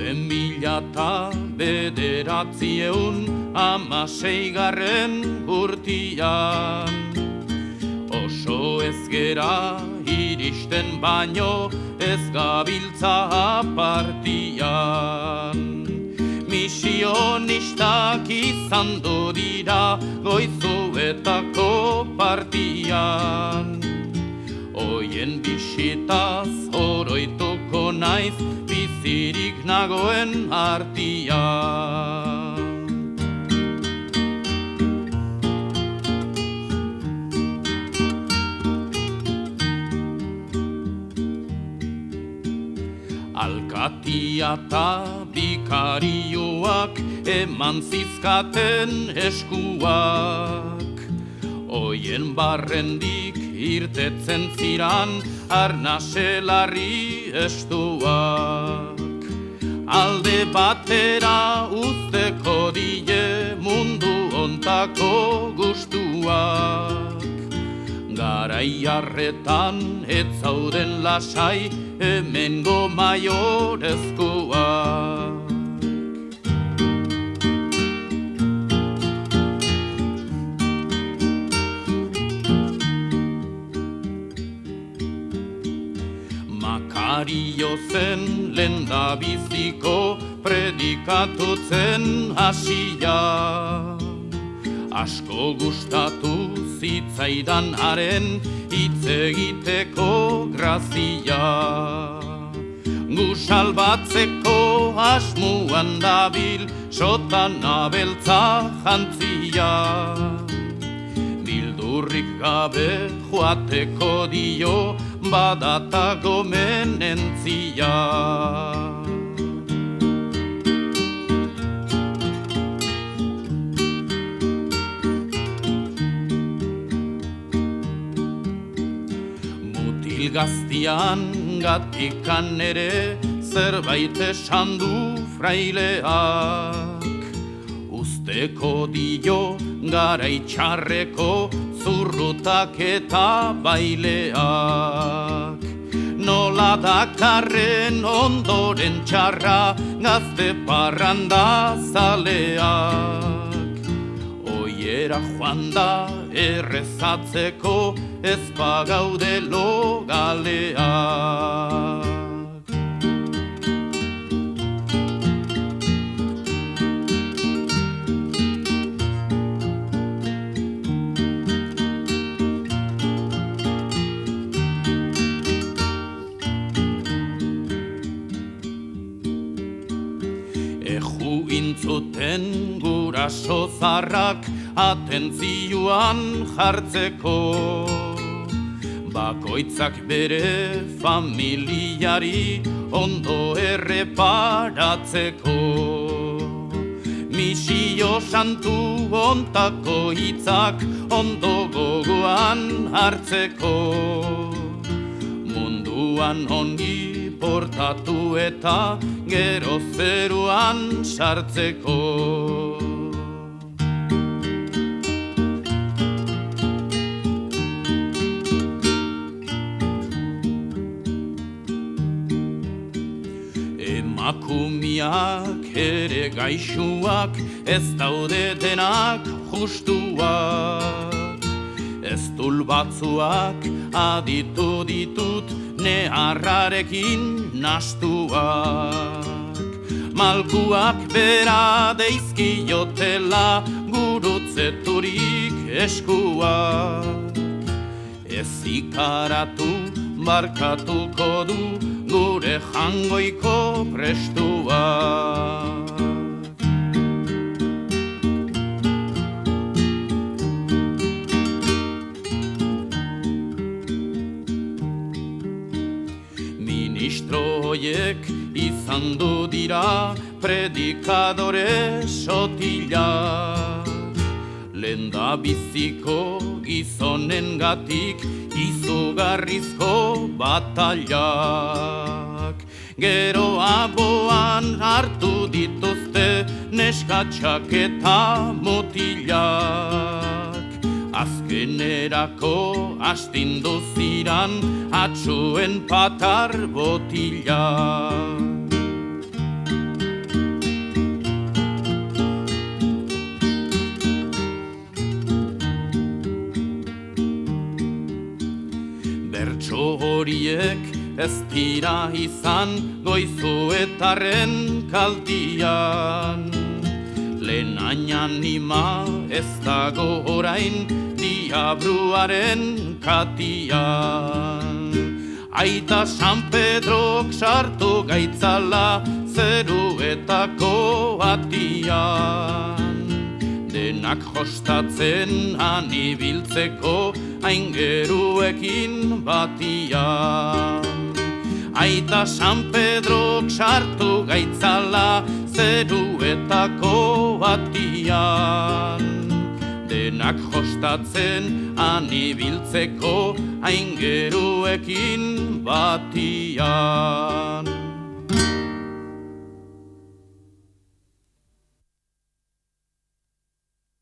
1996 urtian. Oso ez gera iristen baino ez gabiltza apartian. Misionistak izandu dira goizuetako partian. Oien bisitaz oroituko naiz bizirik nagoen artian. Alkatia eta bikarioak eman zizkaten eskuak. Oien barrendik irtetzen ziran arnaselarri estuak. Alde batera usteko die mundu ontako gustuak. Garai harretan ez zauden lasai hemengo maiorezkoak. Makario zen lehendabiziko predikatutzen hasia. Asko gustatu zitzaidan haren hitz egiteko grazia. Gu salbatzeko asmuan dabil sotana beltza jantzia. Bildurrik gabe joateko dio badata gomenentzia. Gaztian gatikan ere zerbait esan du fraileak. Usteko dio garaitxarreko zurrutak eta baileak. Nola dakarren ondoren txarra gazte parranda zaleak. Oiera joan da errezatzeko ez bagaude logaleak. Eju intzuten guraso zarrak atentzioan jartzeko. Bakoitzak bere familiari ondo erreparatzeko. Misio santu ontako hitzak ondo gogoan hartzeko. Munduan ongi portatu eta gero zeruan sartzeko. Emakumiak ere gaixuak ez daude denak justuak. Eztul batzuak aditu ditut neharrarekin nastuak. Malkuak bera deizkiotela gurutzeturik eskuak. Ez ikaratu barkatuko du gure jangoiko prestuak. Ministroiek izandu dira predikadore sotilak. Lehendabiziko gizonengatik izugarrizko batalak. Gero aboan hartu dituzte neskatxak eta mutilak. Azkenerako astindu ziran atxuen patar botilak. Bertso horiek ez dira izan goizuetarren kaltian. Lehen anima ez dago orain diabruaren katian. Aita San Pedrok sartu gaitzala zeruetako atian. Denak jostatzen anibiltzeko aingeruekin batian. Aita San Pedrok sartu gaitzala zeruetako batian. Denak jostatzen anibiltzeko aingeruekin batian.